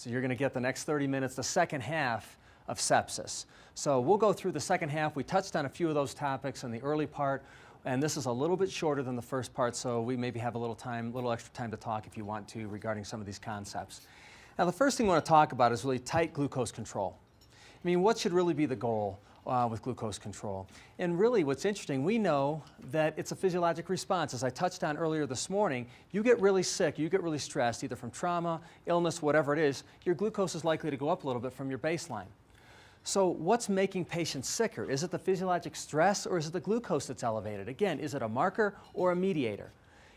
So you're going to get the next 30 minutes, the second half of sepsis. So we'll go through the second half. We touched on a few of those topics in the early part, and this is a little bit shorter than the first part, so we maybe have a little extra time to talk if you want to regarding some of these concepts. Now the first thing we want to talk about is really tight glucose control. I mean, what should really be the goal with glucose control? And really what's interesting, we know that it's a physiologic response. As I touched on earlier this morning, you get really sick, you get really stressed, either from trauma, illness, whatever it is, your glucose is likely to go up a little bit from your baseline. So what's making patients sicker? Is it the physiologic stress or is it the glucose that's elevated? Again, is it a marker or a mediator?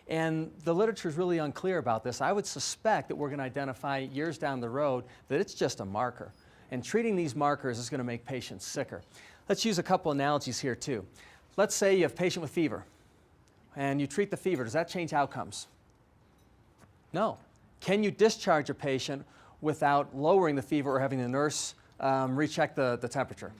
And the literature is really unclear about this. I would suspect that we're going to identify years down the road that it's just a marker. And treating these markers is going to make patients sicker. Let's use a couple analogies here too. Let's say you have a patient with fever and you treat the fever. Does that change outcomes? No. Can you discharge a patient without lowering the fever or having the nurse recheck the temperature?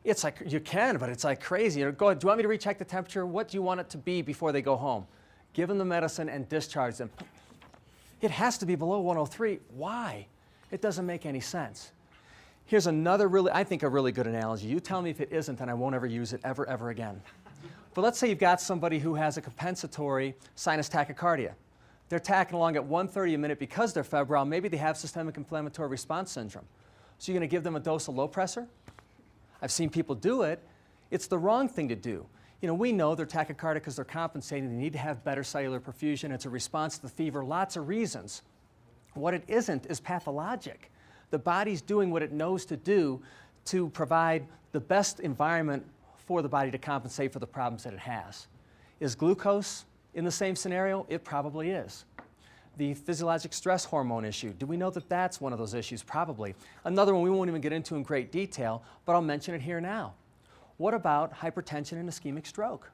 It's like, you can, but it's like crazy. Go ahead, do you want me to recheck the temperature? What do you want it to be before they go home? Give them the medicine and discharge them. It has to be below 103. Why? It doesn't make any sense. Here's another I think a really good analogy. You tell me if it isn't, and I won't ever use it ever again. But let's say you've got somebody who has a compensatory sinus tachycardia. They're tacking along at 130 a minute because they're febrile. Maybe they have systemic inflammatory response syndrome. So you're going to give them a dose of low pressure? I've seen people do it. It's the wrong thing to do. You know, we know they're tachycardic because they're compensating. They need to have better cellular perfusion. It's a response to the fever, lots of reasons. What it isn't is pathologic. The body's doing what it knows to do to provide the best environment for the body to compensate for the problems that it has. Is glucose in the same scenario? It probably is. The physiologic stress hormone issue, do we know that that's one of those issues? Probably. Another one we won't even get into in great detail, but I'll mention it here now. What about hypertension and ischemic stroke?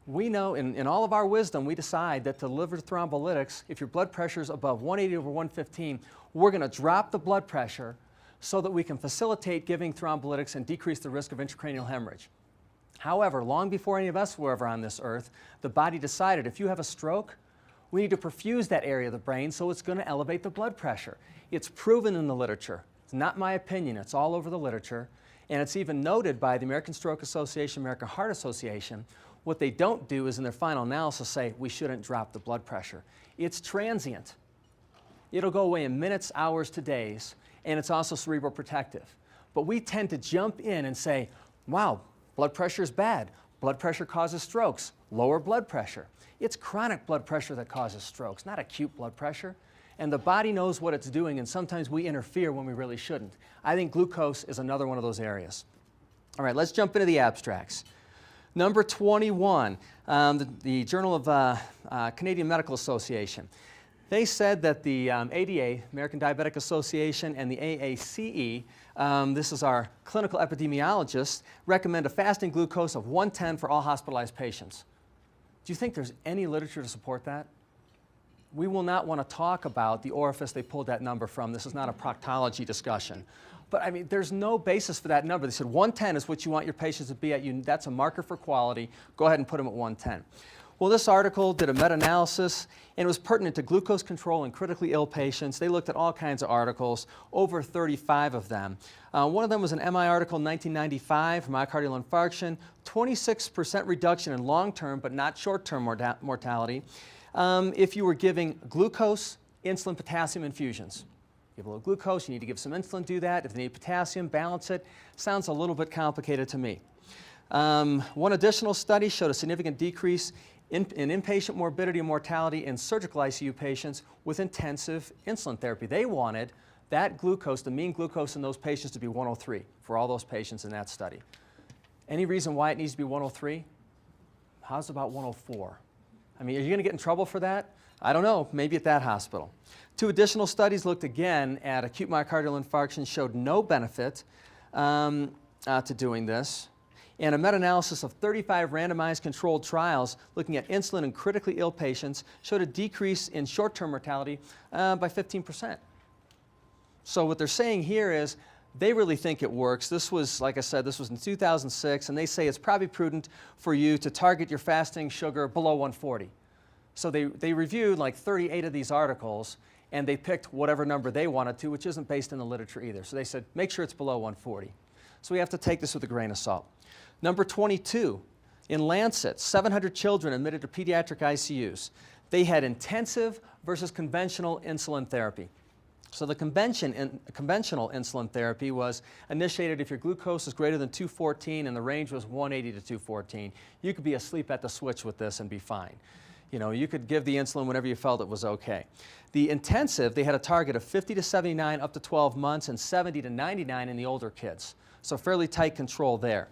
We know, in all of our wisdom, we decide that to deliver thrombolytics, if your blood pressure is above 180 over 115, we're going to drop the blood pressure so that we can facilitate giving thrombolytics and decrease the risk of intracranial hemorrhage. However, long before any of us were ever on this earth, the body decided if you have a stroke, we need to perfuse that area of the brain, so it's going to elevate the blood pressure. It's proven in the literature. It's not my opinion. It's all over the literature. And it's even noted by the American Stroke Association, American Heart Association. What they don't do is in their final analysis say, we shouldn't drop the blood pressure. It's transient. It'll go away in minutes, hours to days, and it's also cerebroprotective. But we tend to jump in and say, wow, blood pressure is bad. Blood pressure causes strokes. Lower blood pressure. It's chronic blood pressure that causes strokes, not acute blood pressure. And the body knows what it's doing, and sometimes we interfere when we really shouldn't. I think glucose is another one of those areas. All right, let's jump into the abstracts. Number 21, the Journal of Canadian Medical Association. They said that the ADA, American Diabetic Association, and the AACE, this is our clinical epidemiologist, recommend a fasting glucose of 110 for all hospitalized patients. Do you think there's any literature to support that? We will not want to talk about the orifice they pulled that number from. This is not a proctology discussion. But I mean, there's no basis for that number. They said 110 is what you want your patients to be at. That's a marker for quality. Go ahead and put them at 110. Well, this article did a meta-analysis, and it was pertinent to glucose control in critically ill patients. They looked at all kinds of articles, over 35 of them. One of them was an MI article in 1995, myocardial infarction, 26% reduction in long-term but not short-term mortality if you were giving glucose, insulin, potassium infusions. You have a little glucose, you need to give some insulin, do that. If they need potassium, balance it. Sounds a little bit complicated to me. One additional study showed a significant decrease in inpatient morbidity and mortality in surgical ICU patients with intensive insulin therapy. They wanted that glucose, the mean glucose in those patients, to be 103 for all those patients in that study. Any reason why it needs to be 103? How's about 104? I mean, are you going to get in trouble for that? I don't know, maybe at that hospital. Two additional studies looked again at acute myocardial infarction, showed no benefit to doing this. And a meta-analysis of 35 randomized controlled trials looking at insulin in critically ill patients showed a decrease in short-term mortality by 15%. So what they're saying here is they really think it works. This was, like I said, this was in 2006, and they say it's probably prudent for you to target your fasting sugar below 140. So they reviewed like 38 of these articles, and they picked whatever number they wanted to, which isn't based in the literature either. So they said, make sure it's below 140. So we have to take this with a grain of salt. Number 22, in Lancet, 700 children admitted to pediatric ICUs. They had intensive versus conventional insulin therapy. So the conventional insulin therapy was initiated if your glucose is greater than 214 and the range was 180 to 214. You could be asleep at the switch with this and be fine. You know, you could give the insulin whenever you felt it was okay. The intensive, they had a target of 50 to 79 up to 12 months and 70 to 99 in the older kids. So fairly tight control there.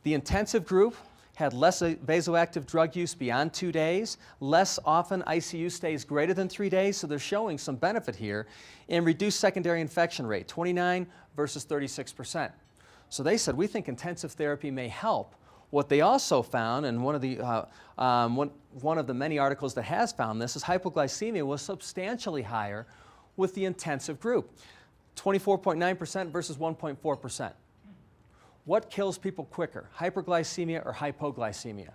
The intensive group had less vasoactive drug use beyond 2 days, less often ICU stays greater than 3 days, so they're showing some benefit here, and reduced secondary infection rate, 29 versus 36%. So they said, we think intensive therapy may help. What they also found, and one of the many articles that has found this, is hypoglycemia was substantially higher with the intensive group, 24.9% versus 1.4%. What kills people quicker, hyperglycemia or hypoglycemia?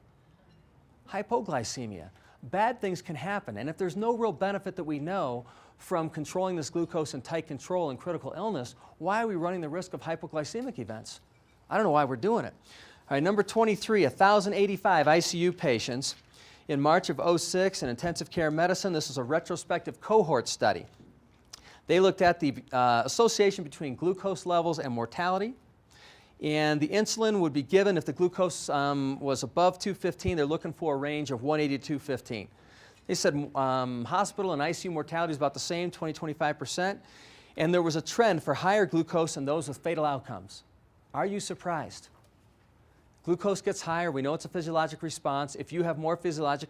Hypoglycemia. Bad things can happen, and if there's no real benefit that we know from controlling this glucose in tight control in critical illness, why are we running the risk of hypoglycemic events? I don't know why we're doing it. All right, number 23, 1,085 ICU patients in March of '06 in intensive care medicine. This is a retrospective cohort study. They looked at the association between glucose levels and mortality. And the insulin would be given if the glucose was above 215. They're looking for a range of 180 to 215. They said hospital and ICU mortality is about the same, 20–25%. And there was a trend for higher glucose in those with fatal outcomes. Are you surprised? Glucose gets higher. We know it's a physiologic response. If you have more physiologic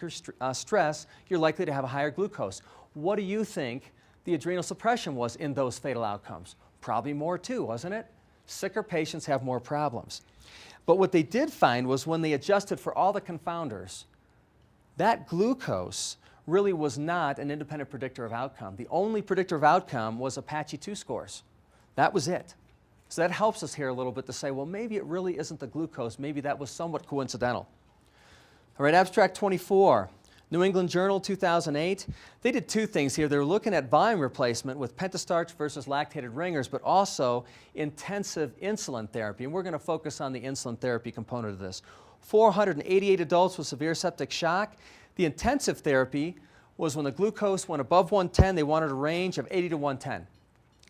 stress, you're likely to have a higher glucose. What do you think the adrenal suppression was in those fatal outcomes? Probably more too, wasn't it? Sicker patients have more problems. But what they did find was when they adjusted for all the confounders, that glucose really was not an independent predictor of outcome. The only predictor of outcome was Apache 2 scores. That was it. So that helps us here a little bit to say, well, maybe it really isn't the glucose. Maybe that was somewhat coincidental. All right, abstract 24. New England Journal, 2008. They did two things here. They were looking at volume replacement with pentastarch versus lactated ringers, but also intensive insulin therapy. And we're going to focus on the insulin therapy component of this. 488 adults with severe septic shock. The intensive therapy was when the glucose went above 110, they wanted a range of 80 to 110.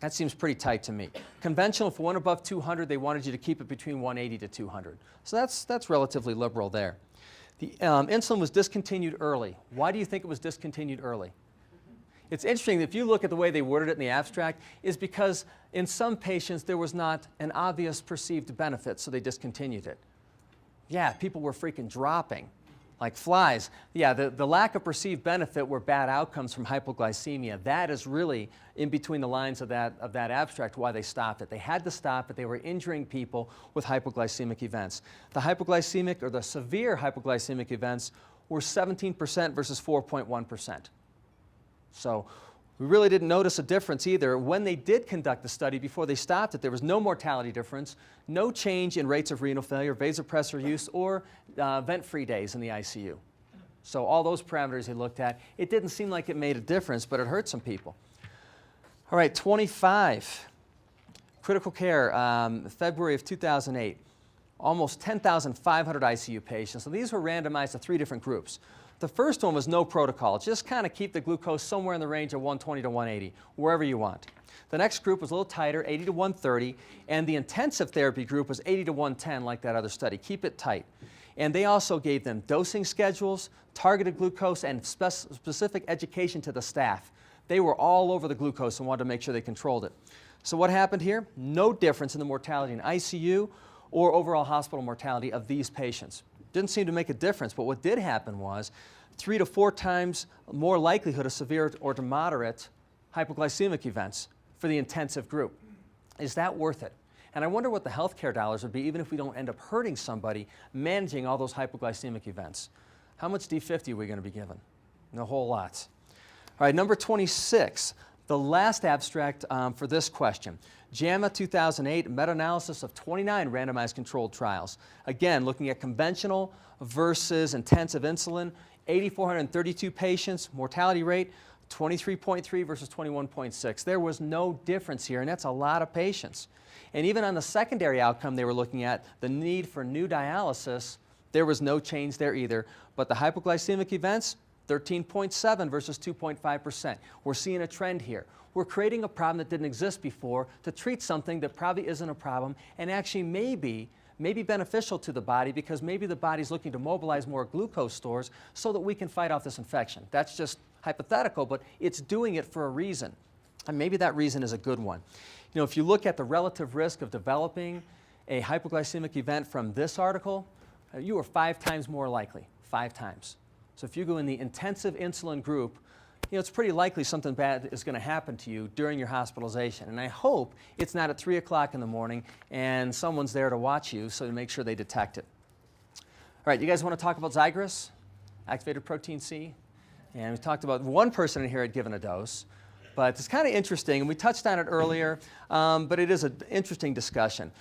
That seems pretty tight to me. Conventional, if it went above 200, they wanted you to keep it between 180 to 200. So that's relatively liberal there. The insulin was discontinued early. Why do you think it was discontinued early? It's interesting, if you look at the way they worded it in the abstract, is because in some patients there was not an obvious perceived benefit, so they discontinued it. Yeah, people were freaking dropping like flies. Yeah, the lack of perceived benefit were bad outcomes from hypoglycemia. That is really in between the lines of that abstract why they stopped it. They had to stop it. They were injuring people with hypoglycemic events. The hypoglycemic or the severe hypoglycemic events were 17% versus 4.1%. So we really didn't notice a difference either. When they did conduct the study, before they stopped it, there was no mortality difference, no change in rates of renal failure, vasopressor use, or vent-free days in the ICU. So all those parameters they looked at, it didn't seem like it made a difference, but it hurt some people. All right, 25. Critical care, February of 2008. Almost 10,500 ICU patients. So these were randomized to 3 different groups. The first one was no protocol. Just kind of keep the glucose somewhere in the range of 120 to 180, wherever you want. The next group was a little tighter, 80 to 130, and the intensive therapy group was 80 to 110, like that other study. Keep it tight. And they also gave them dosing schedules, targeted glucose, and specific education to the staff. They were all over the glucose and wanted to make sure they controlled it. So what happened here? No difference in the mortality in ICU or overall hospital mortality of these patients. Didn't seem to make a difference, but what did happen was 3 to 4 times more likelihood of severe or to moderate hypoglycemic events for the intensive group. Is that worth it? And I wonder what the healthcare dollars would be even if we don't end up hurting somebody managing all those hypoglycemic events. How much D50 are we going to be given? A whole lot. All right, number 26, the last abstract for this question. JAMA 2008, meta-analysis of 29 randomized controlled trials. Again, looking at conventional versus intensive insulin, 8,432 patients, mortality rate 23.3 versus 21.6. There was no difference here, and that's a lot of patients. And even on the secondary outcome they were looking at, the need for new dialysis, there was no change there either. But the hypoglycemic events, 13.7 versus 2.5%. We're seeing a trend here. We're creating a problem that didn't exist before to treat something that probably isn't a problem and actually may be beneficial to the body because maybe the body's looking to mobilize more glucose stores so that we can fight off this infection. That's just hypothetical, but it's doing it for a reason. And maybe that reason is a good one. You know, if you look at the relative risk of developing a hypoglycemic event from this article, you are 5 times more likely, 5 times. So if you go in the intensive insulin group, you know, it's pretty likely something bad is going to happen to you during your hospitalization. And I hope it's not at 3 o'clock in the morning and someone's there to watch you so to make sure they detect it. All right, you guys want to talk about Tigres, activated protein C? And we talked about one person in here had given a dose. But it's kind of interesting, and we touched on it earlier, but it is an interesting discussion.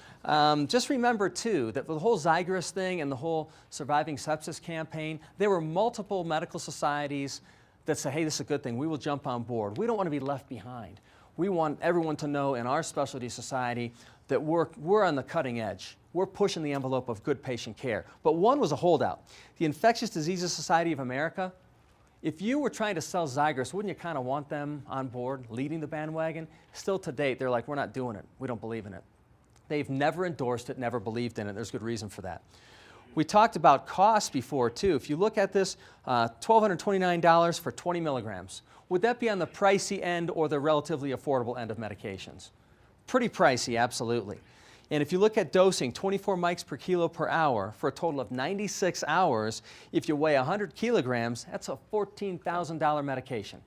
Just remember, too, that the whole Tigres thing and the whole Surviving Sepsis campaign, there were multiple medical societies that say, hey, this is a good thing. We will jump on board. We don't want to be left behind. We want everyone to know in our specialty society that we're on the cutting edge. We're pushing the envelope of good patient care. But one was a holdout. The Infectious Diseases Society of America, if you were trying to sell Tigres, wouldn't you kind of want them on board, leading the bandwagon? Still to date, they're like, we're not doing it. We don't believe in it. They've never endorsed it, never believed in it. There's good reason for that. We talked about costs before, too. If you look at this, $1,229 for 20 milligrams. Would that be on the pricey end or the relatively affordable end of medications? Pretty pricey, absolutely. And if you look at dosing, 24 mics per kilo per hour for a total of 96 hours, if you weigh 100 kilograms, that's a $14,000 medication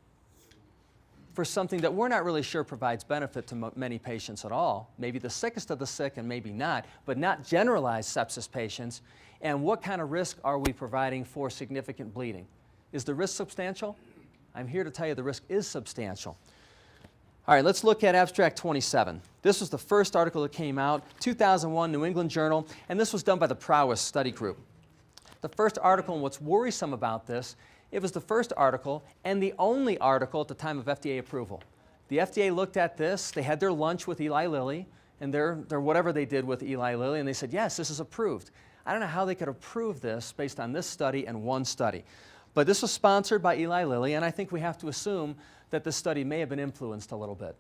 for something that we're not really sure provides benefit to many patients at all. Maybe the sickest of the sick and maybe not, but not generalized sepsis patients. And what kind of risk are we providing for significant bleeding? Is the risk substantial? I'm here to tell you the risk is substantial. All right, let's look at abstract 27. This was the first article that came out, 2001 New England Journal, and this was done by the Prowess Study Group. The first article, and what's worrisome about this, it was the first article and the only article at the time of FDA approval. The FDA looked at this, they had their lunch with Eli Lilly, and their whatever they did with Eli Lilly, and they said, yes, this is approved. I don't know how they could approve this based on this study and one study. But this was sponsored by Eli Lilly, and I think we have to assume that this study may have been influenced a little bit,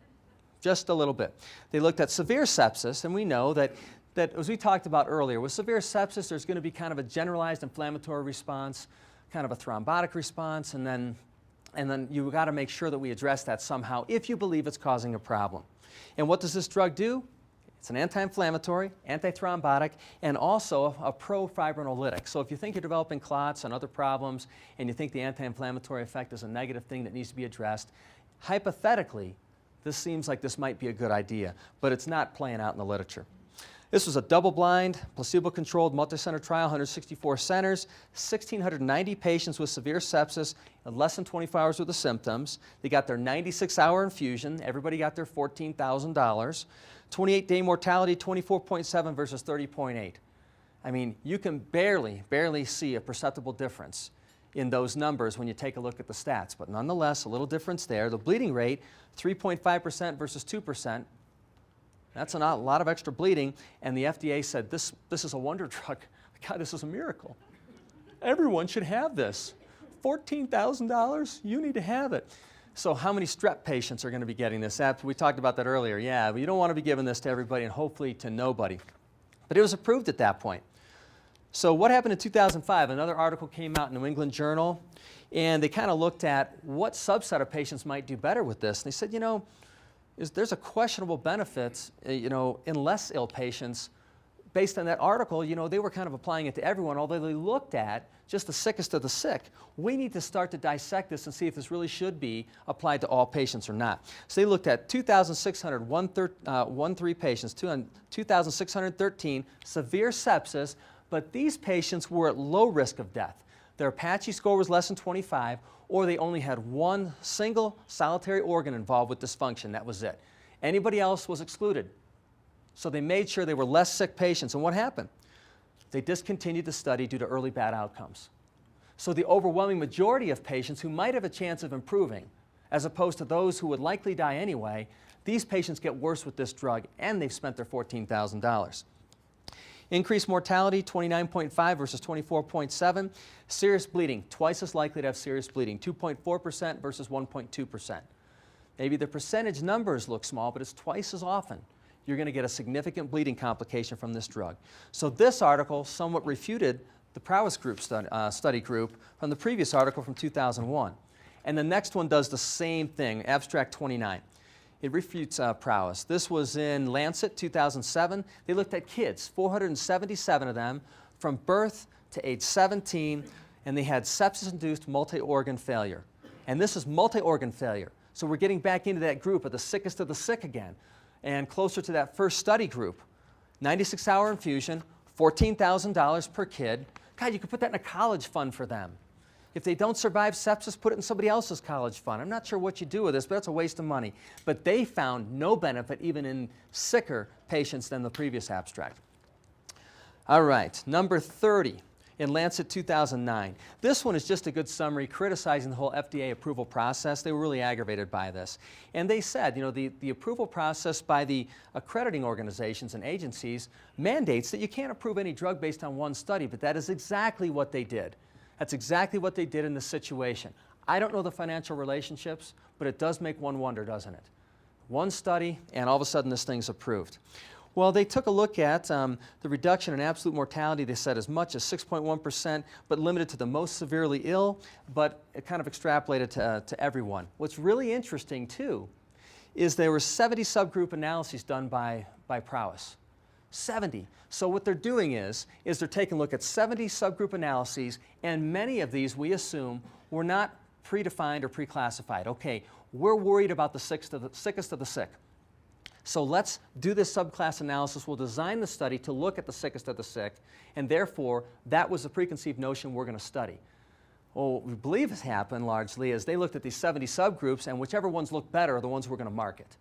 just a little bit. They looked at severe sepsis, and we know that as we talked about earlier, with severe sepsis, there's going to be kind of a generalized inflammatory response, kind of a thrombotic response, and then you've got to make sure that we address that somehow if you believe it's causing a problem. And what does this drug do? It's an anti-inflammatory, antithrombotic, and also a pro-fibrinolytic. So if you think you're developing clots and other problems, and you think the anti-inflammatory effect is a negative thing that needs to be addressed, hypothetically, this seems like this might be a good idea, but it's not playing out in the literature. This was a double-blind, placebo-controlled, multi-center trial, 164 centers, 1,690 patients with severe sepsis, and less than 24 hours with the symptoms. They got their 96-hour infusion. Everybody got their $14,000. 28-day mortality, 24.7 versus 30.8. I mean, you can barely see a perceptible difference in those numbers when you take a look at the stats, but nonetheless, a little difference there. The bleeding rate, 3.5% versus 2%. That's a lot of extra bleeding, and the FDA said, this is a wonder drug. God, this is a miracle. Everyone should have this. $14,000, you need to have it. So how many strep patients are going to be getting this? We talked about that earlier. Yeah, but you don't want to be giving this to everybody and hopefully to nobody. But it was approved at that point. So what happened in 2005? Another article came out in New England Journal, and they kind of looked at what subset of patients might do better with this. And they said, you know, there's a questionable benefit, in less ill patients. Based on that article, they were kind of applying it to everyone, although they looked at just the sickest of the sick. We need to start to dissect this and see if this really should be applied to all patients or not. So they looked at 2,613 patients, 2,613 severe sepsis, but these patients were at low risk of death. Their Apache score was less than 25, or they only had one single solitary organ involved with dysfunction. That was it. Anybody else was excluded. So they made sure they were less sick patients. And what happened? They discontinued the study due to early bad outcomes. So the overwhelming majority of patients who might have a chance of improving, as opposed to those who would likely die anyway. These patients get worse with this drug, and they've spent their $14,000. Increased mortality, 29.5 versus 24.7. Serious bleeding, twice as likely to have serious bleeding, 2.4% versus 1.2%. Maybe the percentage numbers look small, but it's twice as often you're going to get a significant bleeding complication from this drug. So this article somewhat refuted the prowess group study group from the previous article from 2001. And the next one does the same thing, abstract 29. It refutes prowess. This was in Lancet 2007. They looked at kids, 477 of them, from birth to age 17, and they had sepsis-induced multi-organ failure. And this is multi-organ failure. So we're getting back into that group of the sickest of the sick again, and closer to that first study group. 96-hour infusion, $14,000 per kid. God, you could put that in a college fund for them. If they don't survive sepsis, put it in somebody else's college fund. I'm not sure what you do with this, but that's a waste of money. But they found no benefit even in sicker patients than the previous abstract. All right, number 30 in Lancet 2009. This one is just a good summary criticizing the whole FDA approval process. They were really aggravated by this. And they said, you know, the approval process by the accrediting organizations and agencies mandates that you can't approve any drug based on one study, but that is exactly what they did. That's exactly what they did in this situation. I don't know the financial relationships, but it does make one wonder, doesn't it? One study, and all of a sudden this thing's approved. Well, they took a look at the reduction in absolute mortality. They said as much as 6.1%, but limited to the most severely ill, but it kind of extrapolated to everyone. What's really interesting, too, is there were 70 subgroup analyses done by prowess. 70. So what they're doing is they're taking a look at 70 subgroup analyses, and many of these, we assume, were not predefined or pre-classified. Okay, we're worried about the sickest of the sick. So let's do this subclass analysis. We'll design the study to look at the sickest of the sick, and therefore, that was the preconceived notion we're going to study. Well, what we believe has happened largely is they looked at these 70 subgroups, and whichever ones look better are the ones we're going to market.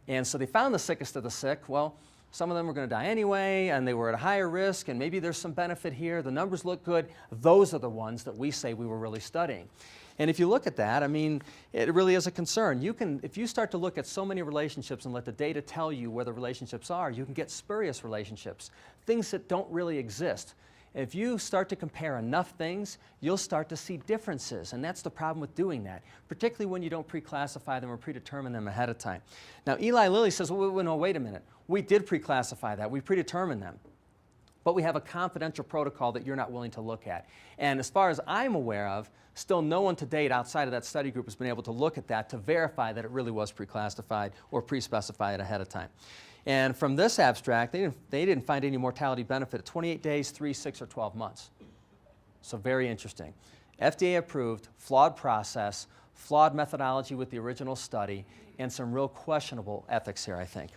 And so they found the sickest of the sick. Well, some of them were going to die anyway, and they were at a higher risk, and maybe there's some benefit here. The numbers look good. Those are the ones that we say we were really studying. And if you look at that, I mean, it really is a concern. If you start to look at so many relationships and let the data tell you where the relationships are, you can get spurious relationships, things that don't really exist. If you start to compare enough things, you'll start to see differences, and that's the problem with doing that, particularly when you don't pre-classify them or predetermine them ahead of time. Now, Eli Lilly says, well, no, wait a minute. We did pre-classify that. We predetermined them. But we have a confidential protocol that you're not willing to look at. And as far as I'm aware of, still no one to date outside of that study group has been able to look at that to verify that it really was pre-classified or pre-specified ahead of time. And from this abstract, they didn't find any mortality benefit at 28 days, 3, 6, or 12 months. So very interesting. FDA approved, flawed process, flawed methodology with the original study, and some real questionable ethics here, I think.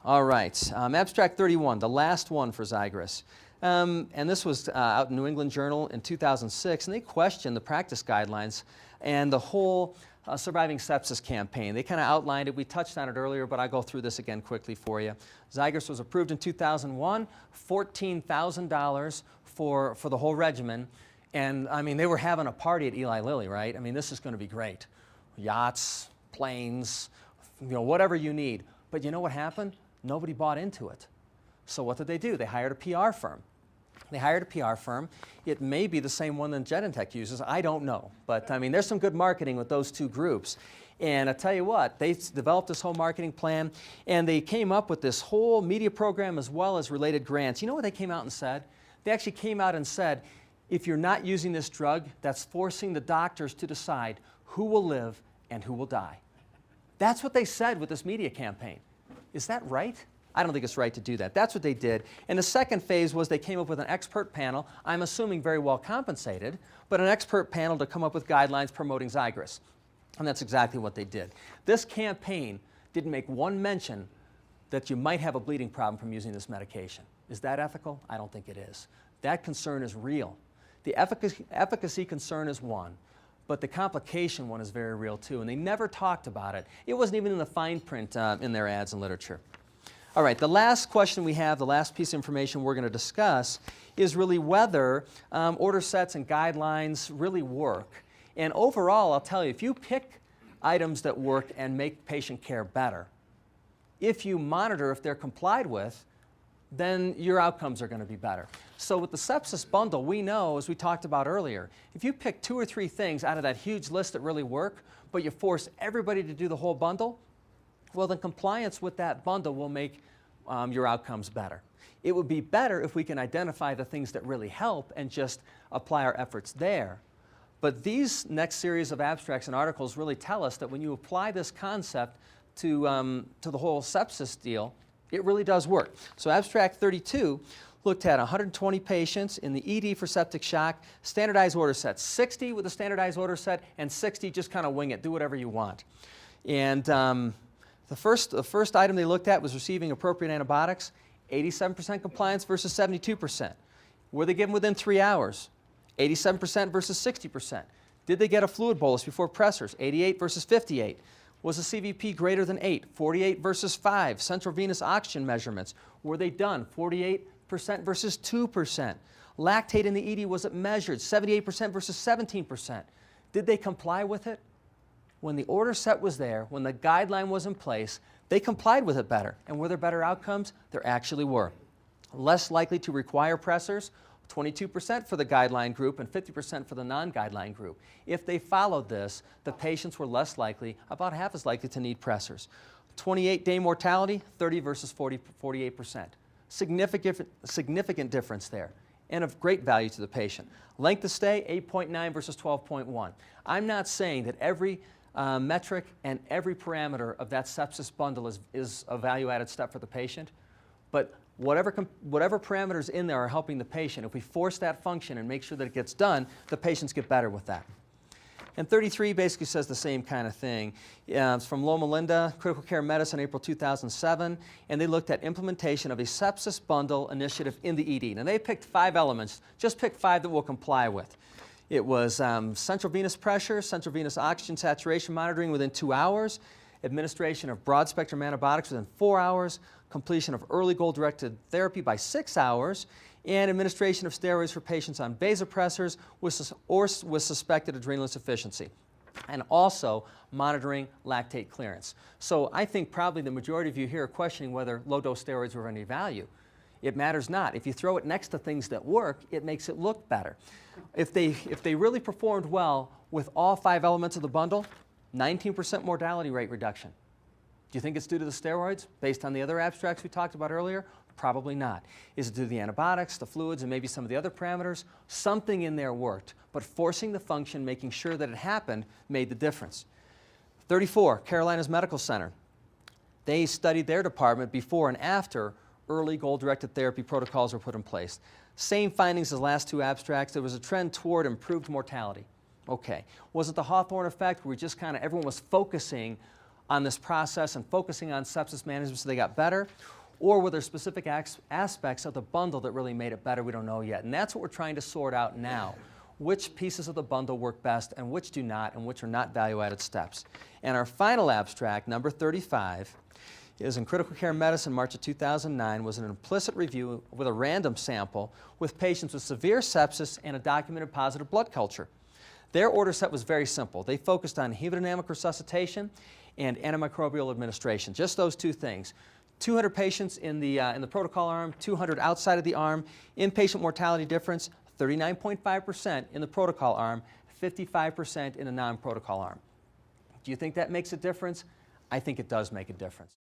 All right, abstract 31, the last one for Tigres. And this was out in New England Journal in 2006, and they questioned the practice guidelines and the whole surviving sepsis campaign. They kind of outlined it. We touched on it earlier, but I'll go through this again quickly for you. Tigres was approved in 2001, $14,000 for the whole regimen. And I mean, they were having a party at Eli Lilly, right? I mean, this is going to be great. Yachts, planes, you know, whatever you need. But you know what happened? Nobody bought into it. So what did they do? They hired a PR firm. They hired a PR firm. It may be the same one that Genentech uses. I don't know. But I mean, there's some good marketing with those two groups. And I tell you what, they developed this whole marketing plan, and they came up with this whole media program as well as related grants. You know what they came out and said? They actually came out and said, if you're not using this drug, that's forcing the doctors to decide who will live and who will die. That's what they said with this media campaign. Is that right? I don't think it's right to do that. That's what they did. And the second phase was they came up with an expert panel, I'm assuming very well compensated, but an expert panel to come up with guidelines promoting Tigres. And that's exactly what they did. This campaign didn't make one mention that you might have a bleeding problem from using this medication. Is that ethical? I don't think it is. That concern is real. The efficacy concern is one, but the complication one is very real too, and they never talked about it. It wasn't even in the fine print in their ads and literature. All right, the last question we have, the last piece of information we're going to discuss is really whether order sets and guidelines really work. And overall, I'll tell you, if you pick items that work and make patient care better. If you monitor if they're complied with, then your outcomes are going to be better. So with the sepsis bundle, we know, as we talked about earlier, if you pick 2 or 3 things out of that huge list that really work, but you force everybody to do the whole bundle, well, then compliance with that bundle will make your outcomes better. It would be better if we can identify the things that really help and just apply our efforts there. But these next series of abstracts and articles really tell us that when you apply this concept to the whole sepsis deal, it really does work. So abstract 32 looked at 120 patients in the ED for septic shock, standardized order set, 60 with a standardized order set, and 60 just kind of wing it, do whatever you want. And the first item they looked at was receiving appropriate antibiotics, 87% compliance versus 72%. Were they given within 3 hours? 87% versus 60%. Did they get a fluid bolus before pressors? 88 versus 58. Was the CVP greater than 8? 48 versus 5. Central venous oxygen measurements, were they done? 48% versus 2%. Lactate in the ED, was it measured? 78% versus 17%. Did they comply with it? When the order set was there, when the guideline was in place, they complied with it better. And were there better outcomes? There actually were. Less likely to require pressors, 22% for the guideline group and 50% for the non-guideline group. If they followed this, the patients were less likely, about half as likely to need pressors. 28-day mortality, 30 versus 48%. Significant difference there, and of great value to the patient. Length of stay, 8.9 versus 12.1. I'm not saying that every metric and every parameter of that sepsis bundle is a value-added step for the patient, but whatever parameters in there are helping the patient, if we force that function and make sure that it gets done, the patients get better with that. And 33 basically says the same kind of thing. It's from Loma, Linda, Critical Care Medicine, April 2007, and they looked at implementation of a sepsis bundle initiative in the ED. And they picked 5 elements, just picked 5 that we'll comply with. It was central venous pressure, central venous oxygen saturation monitoring within 2 hours, administration of broad-spectrum antibiotics within 4 hours, completion of early goal-directed therapy by 6 hours, and administration of steroids for patients on vasopressors with suspected adrenal insufficiency, and also monitoring lactate clearance. So I think probably the majority of you here are questioning whether low-dose steroids were of any value. It matters not. If you throw it next to things that work, it makes it look better. If they really performed well with all 5 elements of the bundle, 19% mortality rate reduction. Do you think it's due to the steroids based on the other abstracts we talked about earlier? Probably not. Is it due to the antibiotics, the fluids, and maybe some of the other parameters? Something in there worked, but forcing the function, making sure that it happened, made the difference. 34, Carolinas Medical Center. They studied their department before and after early goal-directed therapy protocols were put in place. Same findings as the last 2 abstracts. There was a trend toward improved mortality. Okay. Was it the Hawthorne effect where we just kind of, everyone was focusing on this process and focusing on sepsis management so they got better? Or were there specific aspects of the bundle that really made it better? We don't know yet. And that's what we're trying to sort out now. Which pieces of the bundle work best and which do not, and which are not value-added steps. And our final abstract, number 35, is in Critical Care Medicine, March of 2009, was an implicit review with a random sample with patients with severe sepsis and a documented positive blood culture. Their order set was very simple. They focused on hemodynamic resuscitation and antimicrobial administration, just those 2 things. 200 patients in the protocol arm, 200 outside of the arm. Inpatient mortality difference, 39.5% in the protocol arm, 55% in the non-protocol arm. Do you think that makes a difference? I think it does make a difference.